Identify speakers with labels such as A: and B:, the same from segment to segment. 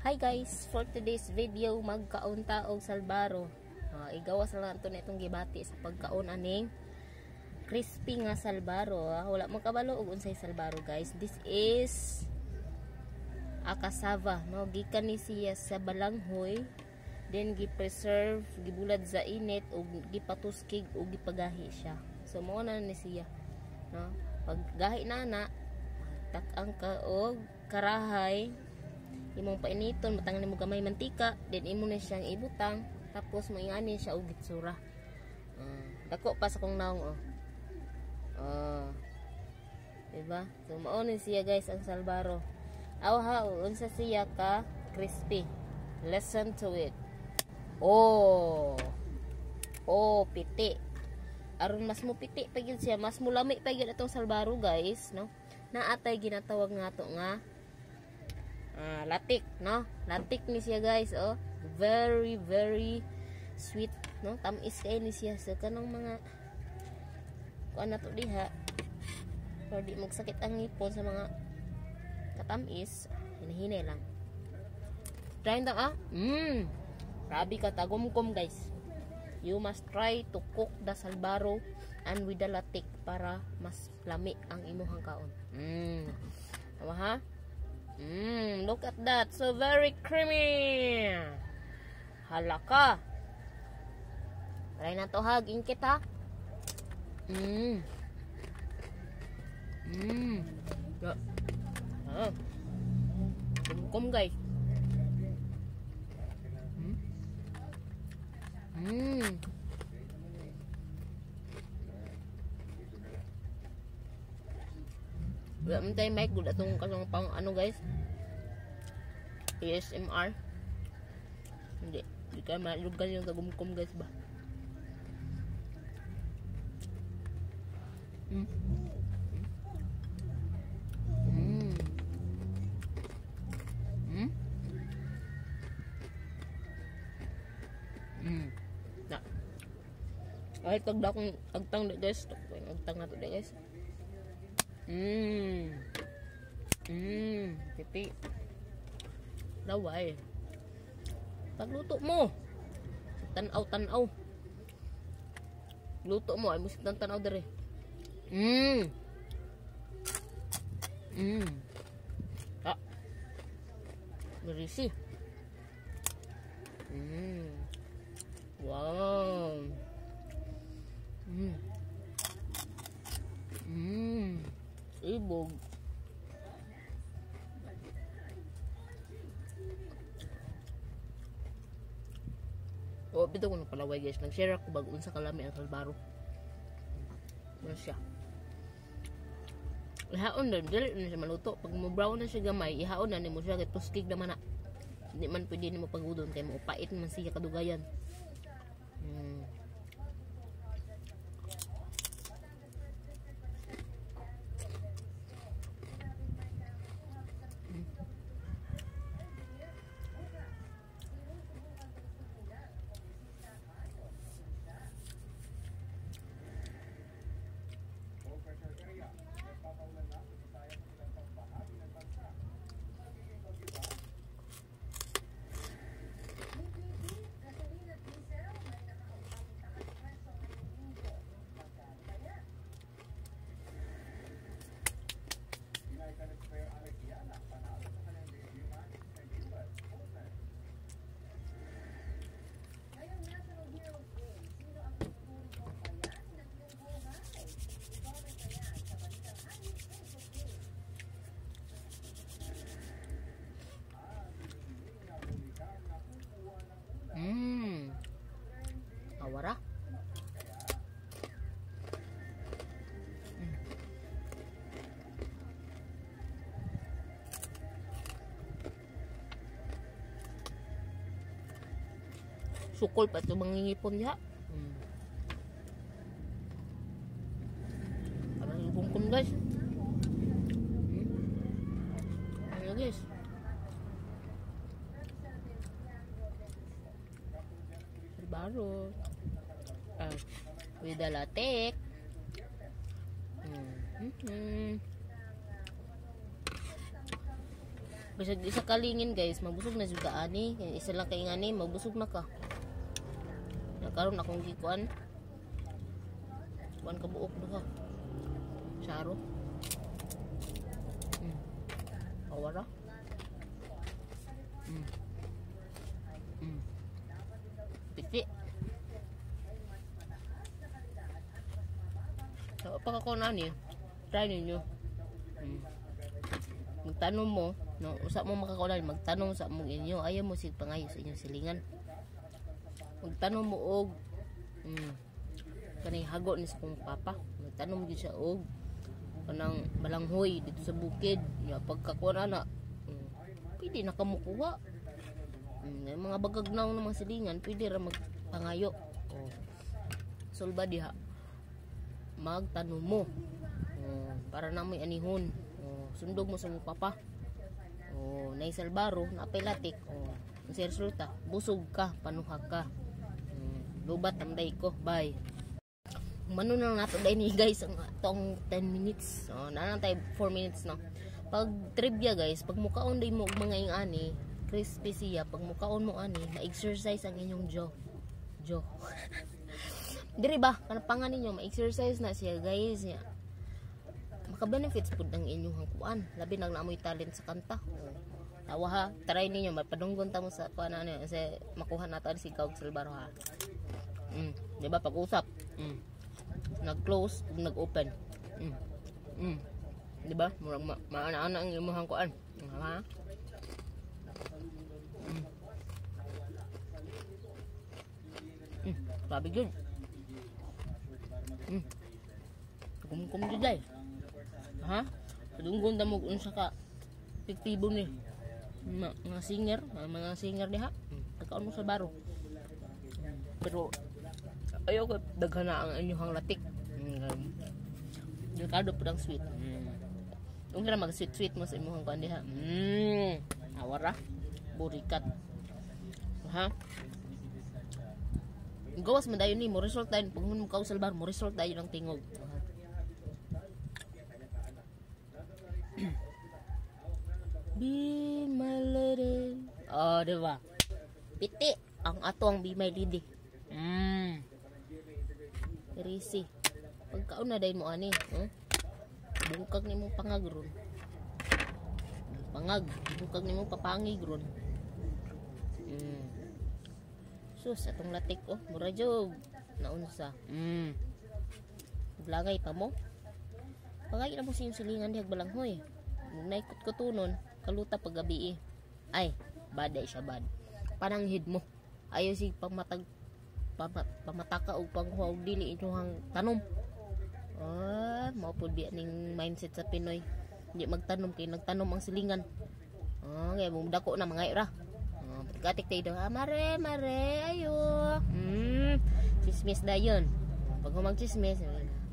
A: Hi guys, for today's video magkaunta og salbaro. Igawas na lang ito na itong gibati sa pagkaon aning crispy nga salbaro. Wala makabalo og unsay salbaro guys. This is a cassava, no? Gikan ni siya sa balanghoy, then gi-preserve, gibulad sa init ug gipatuskig ug gipagahi siya. So mao na ni siya, no? Pag gahi na tak-ang ka og karahay, imong painiton, butangan nimo gamay mantika, then imo na siyang ibutang, tapos moingani siya og gitsura. Dako pa sa kong naong diba? So mao ni siya guys ang salbaro. Awha unsa siya ka crispy. Listen to it. Piti. Aron mas mo piti pa gyud siya, mas mulami pa gyud atong salbaro guys, no? Naatay ginatawag nga to nga latik, no? Latik ni siya guys, very very sweet, no? Tamis kay ni siya sa kanang mga kuan na to diha, para di magsakit ang ngipon sa mga katamis, hinahinay lang. Try na grabe ka tagumkom guys. You must try to cook the salbaro and with the latik para mas lami ang imuhang kaon. Tama ha? Look at that. So very creamy. Halaka. Try na to ha. Ingkit ha. Kumkum guys. Wala man tayo mic. Gula itong kasang pang ano guys, ASMR. Hindi ka malugan yung tagumkum guys ba. Ay tagda kong agtang na guys. Agtang na to guys. Pipi. Laway. Pagluto mo, tanaw. Luto mo ay musik tanaw dere. Berisi. Wow. Ibog. Bito ko ng palaway guys. Nag-share ako bago sa kalami ang salbaro. Ano siya? Ihaon na. Dili na siya maluto. Pag mo-brown na siya gamay, ihaon na mo siya. Kaya tuskig naman na. Hindi man pwede mo pagudon. Kaya maupait naman siya kadugayan. Awara. Sukol pa ito mangingipon niya. Parang ibungkon guys. Ayo guys. Baru with the latik. Bisag isa kalingin guys, mabusog na juga ani. Isa lang kay ngani, mabusog na ka. Nakaroon akong gikuan. Kuan ka buok duha. Charo. Awara. Piti. So, pagkakunan ni, try ninyo. Magtanong mo, no, usap mo makakunan, magtanong sa mo inyo, ayaw mo sig pangayo sa inyong silingan. Magtanong mo og kanang hago ni sa kong papa. Magtanong gyud siya og kanang balanghoy dito sa bukid. Ya pagkakuan na, pwede na kamukuha. Mga bagagnaw ng mga silingan, pwede ra magpangayo. Sulba diha. Magtanong mo. Para na may anihon. Sundog mo sa mong papa. Nay salbaro, napay latik. Ang resulta, busog ka, panuha ka. Lubat ang day ko. Bye. Mano na nato day ni guys ang tong 10 minutes. Nana tayo 4 minutes na. Pag trivia guys, pag mukaon day mo mga ingani, crispy siya, pag mukaon mo ani, na-exercise ang inyong jaw. Diri ba? Kanapangan ninyo, ma-exercise na siya guys. Maka-benefits po ng inyong hangkuan. Labi nang naamoy talent sa kanta. Tawa ha, try ninyo, mapadunggon ta mo sa kuan ano, kasi makuha nato si Kawg Salbaro ha. Diba pag-usap? Nag-close, nag-open. Diba? Murang maana-ana ang imong hangkuan. Ha? Sabi yun. Kumkum di day. Ha? Padunggon ta mo unsa ka epektibo ni mga singer diha. Pagkaon mo sa baro. Pero ayaw ko daghan na ang inyong latik. Delikado po ng sweet. Huwag na mag-sweet mo sa inyong kuan diha. Awara. Burikat. Ha? Gawas man dayon ni mo result tayo pag mo Kawg Salbaro mo result tayo ng tingog. Be my lady. Diba? Piti ang ato ang be my lady. Risi. Pagkaon na day mo ani, bungkag nimo pangag ron. Bungkag nimo papangig ron. Sus, atong latik mura jog naunsa. Lagay pa mo. Pagay na mo sa silingan dihag balanghoy. Naikot ko tunon, kaluta pag gabi Ay, baday siya bad. Pananghid mo. Ayaw si pamataka o panghuwag dili inyong tanom. Maupod biya ning mindset sa Pinoy. Hindi magtanom kay nagtanom ang silingan. Kaya bumdako na mga ira. Pagkatik tayo daw, mare, ayo. Chismis na yun. Pag humag-chismis,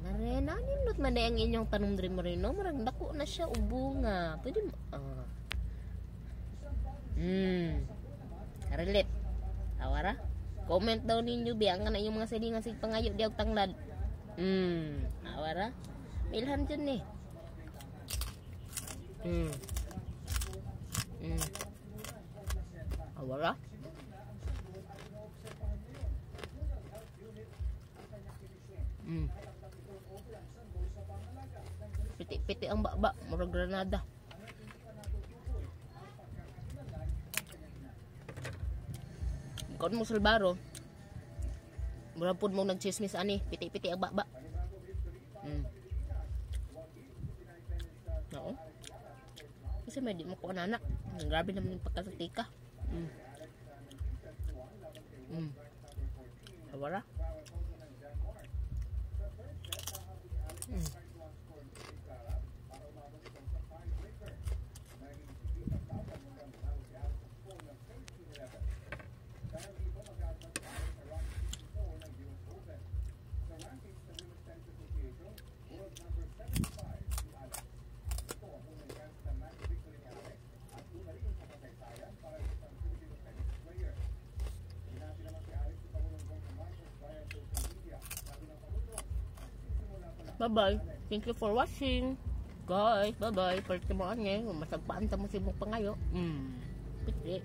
A: mare, naninot man na ang inyong tanom rin mo rin, no? Marang dako na siya, ubunga. Pwede mo, relate. Awara? Comment daw ninyo, biyang ka na yung mga silingan sig pangayo, diyaw tanglad. Awara? Milhan dyan eh. Awara? Piti-piti ang baba, murag granada. Kung mo Salbaro, murag pud mo nagchismis ani, piti-piti ang baba. Oo. Kasi may di mo ko anak. Grabe naman yung pagkasutika. Awara? Bye-bye. Thank you for watching. guys, bye bye. Perti mo ane, masagpaan ta mo si mong pangayo. Pitri.